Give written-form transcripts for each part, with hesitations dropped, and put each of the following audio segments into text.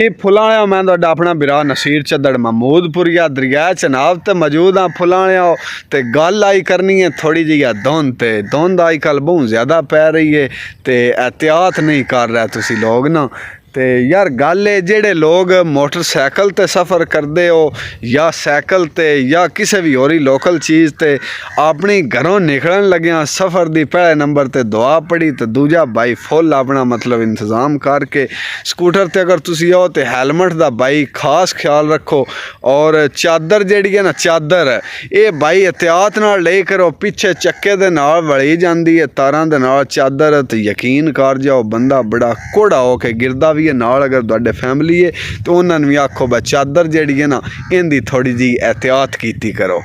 फुलां मैं तो अपना बिरा नसीर चदड़ महमूदपुरिया दरिया चनाब ते मौजूद हाँ। फुलां ते गल आई करनी है थोड़ी जी धुंध आई कल बहुत ज़्यादा पै रही है तो एहतियात नहीं कर रहे तुसी लोग ना। तो यार गल है जेड़े लोग मोटरसाइकिल ते सफ़र करते हो या साइकिल ते या किसी भी होरी लोकल चीज़ ते अपनी घरों निकलन लग्या सफ़र दी पहले नंबर ते दुआ पड़ी तो दूजा भाई फुल अपना मतलब इंतज़ाम करके स्कूटर ते अगर तुसी आओ तो हैलमेट दा भाई खास ख्याल रखो। और चादर जेड़ी है ना चादर ये भाई एहतियात नाल ले करो पिछे चक्के दे नाल वली जांदी है तारां दे नाल चादर तो यकीन कर जाओ बंदा बड़ा कोड़ा हो के गिरदा भी है नाल। अगर तुहाडे फैमिली है तो उन्होंने भी आखो भाई चादर जेड़ी है ना इनकी थोड़ी जी एहतियात कीती करो।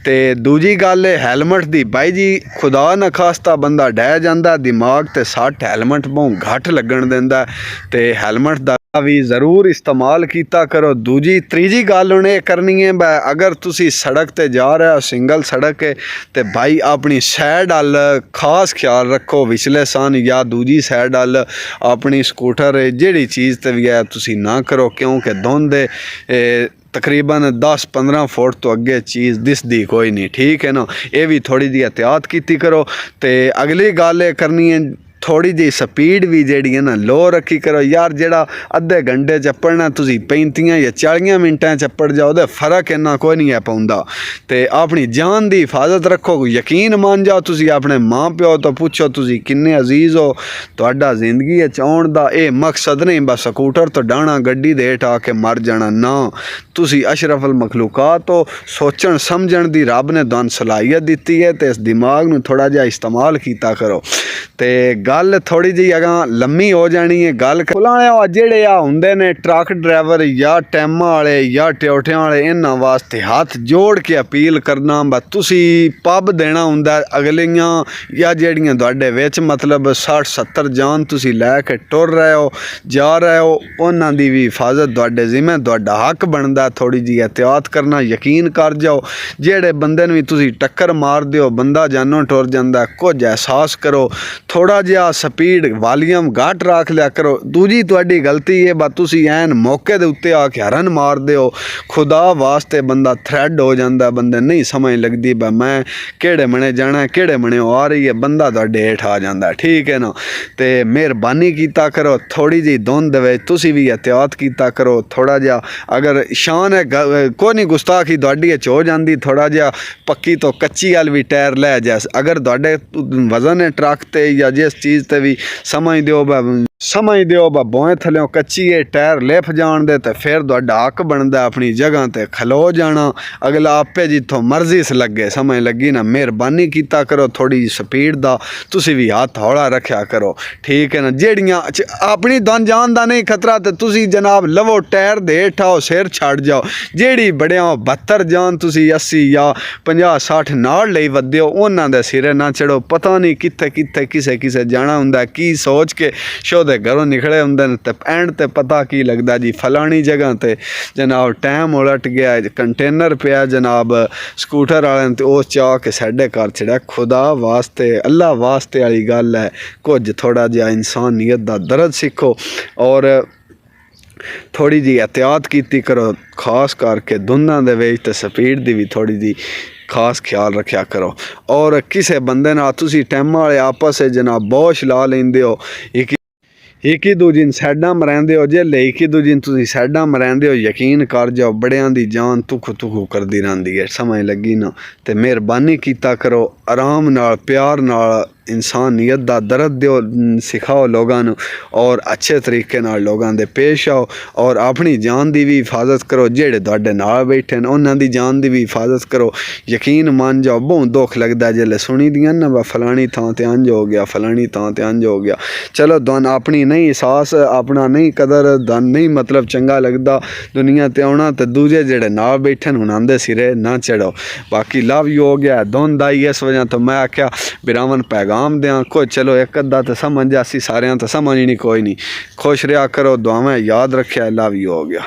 तो दूजी गल है हैलमेट दी भाई जी खुदा न खास्ता बंदा डह जाता दिमाग ते सट हैलमेट बहुत घट लगन देंदा ते हैलमेट दा भी ज़रूर इस्तेमाल किया करो। दूजी तीजी गल उन्हें करनी है भाई अगर तुसी सड़क ते जा रहे हो सिंगल सड़क है तो भाई अपनी साइड अल खास ख्याल रखो विचले सन या दूजी साइड अल अपनी स्कूटर जेड़ी चीज़ ते भी है तुसी ना करो क्योंकि धुंध तकरीबन 10-15 फुट तो अगे चीज़ दिसदी कोई नहीं ठीक है ना। ये भी थोड़ी जी एहतियात की करो। तो अगली गल करनी है थोड़ी जी स्पीड भी जी है ना लो रखी करो यार। जेड़ा अद्धे घंटे चप्पड़ना तुसी 35 या 40 मिनटां चप्पड़ जाओ तो फर्क इन्ना कोई नहीं है पाउंदा। तो अपनी जान की हिफाजत रखो यकीन मान जाओ तुसी अपने माँ प्यो तो पूछो तुसी किन्ने अजीज़ हो तुहाडा जिंदगी आउण दा ये मकसद नहीं बस स्कूटर तो डाहना गड्डी दे हेठ आके मर जाना ना। तुसी अशरफुल मखलूकात हो सोचण समझण दी रब ने तुहानू सलाहियत दी है तो इस दिमाग नू थोड़ा जिहा इस्तेमाल किया करो। तो गल थोड़ी जी अगां लम्मी हो जानी है गल फुलां जेड़े हुंदे ने ट्रक ड्राइवर या टैमां वाले या टयोटियां वाले इन्हां वास्ते हाथ जोड़ के अपील करना बस तुसी पब देना हुंदा अगलियां या जेड़ियां तुहाडे विच मतलब 60-70 जान तुसी लैके टुर रहे हो जा रहे हो उन्हां दी भी हिफाजत तुहाडे जिम्मे तुहाडा हक बनदा थोड़ी जी एहतियात करना। यकीन कर जाओ जेड़े बंदे नूं भी तुसी टक्कर मार दिओ बंदा जानों टुर जांदा कुछ एहसास करो थोड़ा जिहा स्पीड वॉल्यूम घट रख लिया करो। दूजी तुहाडी गलती है बस तुसी ऐन मौके दे उत्ते आके हरन मार दे हो खुदा वास्ते बंदा थ्रैड हो जाता बंदे नहीं समझ लगती बा मैं केड़े मने जाना है केड़े मने आ रही है बंदा तुहाडे हेठ आ जाता ठीक है ना। तो मेहरबानी कीता करो थोड़ी जी धुंध वे तुसी भी एहतियात कीता करो थोड़ा जिहा अगर शान है कोई नहीं गुस्ताखी तुहाडी हो जाती थोड़ा जिहा पक्की तो कच्ची वाल भी टायर लै जा अगर तुहाडे वजन है ट्रक ते या जिस चीज़ ते भी समझ दिओ बा बोए थल्यों कच्ची है टायर लिफ जान दे तो फिर तुहाडा हक बनदा अपनी जगह ते खलो जाना अगला आपे जिथों मर्जी से लगे समझ लगी ना। मेहरबानी कीता करो थोड़ी स्पीड दा तुसी भी हाथ हौला रखा करो ठीक है ना। जेड़ियां अपनी धन जान दा नहीं खतरा तो तुसी जनाब लवो टायर दे हेठ आओ सिर छड़ जाओ जेड़ी बड़िया 72 जान तुसी 80 या 50-60 नाल लई वधे हो उन्हां दे सिरे ना चढ़ो पता नहीं कित्थे कित्थे किसे जाना हुंदा की सोच के शो दे घरों निकले होंदे ते एंड ते पता की लगदा जी फलानी जगह ते जनाब टाइम उलट गया कंटेनर पिया जनाब स्कूटर वाले ते उस चाह के साडे घर छड़ा खुदा वास्ते अल्लाह वास्ते वाली गल है कुछ थोड़ा जिहा इंसानियत दा दर्द सीखो और थोड़ी जी एहतियात की करो खास करके धुंधां दे विच ते स्पीड दी भी थोड़ी जी खास ख्याल रखा करो। और किसी बंदे नाल तुसी टाइमां वाले आपस जनाब बोश ला लेंदे हो एक ही दूजी साइडां मरैंदे हो जे एक ही दूजी तुसी साइडां मरैंदे हो यकीन कर जाओ बड़ियां दी जान तुख करदी रहिंदी है समझ लगी ना। तो मेहरबानी कीता करो आराम नाल प्यार नाल इंसानियत दा दर्द दिओ सिखाओ लोगों नूं और अच्छे तरीके नाल लोगों दे पेश आओ और अपनी जान दी भी हिफाजत करो जेड़े तुहाडे नाल बैठे ने उन्हां दी जान दी भी हिफाजत करो। यकीन मान जाओ बहुत दुख लगदा जेल्लै सुनी दियां ना वा फलानी थां ते इंज हो गया फलानी थां ते इंज हो गया। चलो दन अपनी नहीं एहसास अपना नहीं कदर दन नहीं मतलब चंगा लगदा दुनिया ते आउणा ते दूजे जेड़े नाल बैठे ने उन्हां दे सिरे ना चढ़ो। बाकी लव यू हो गया धुंध आई इस वजह तो मैं आख्या बिरावन पैगाम दें कुछ चलो एक अद्धा तो समझ आसी सारियां तो समझ ही नहीं कोई नहीं खुश रहा करो दुआवें याद रखे लव यू हो गया।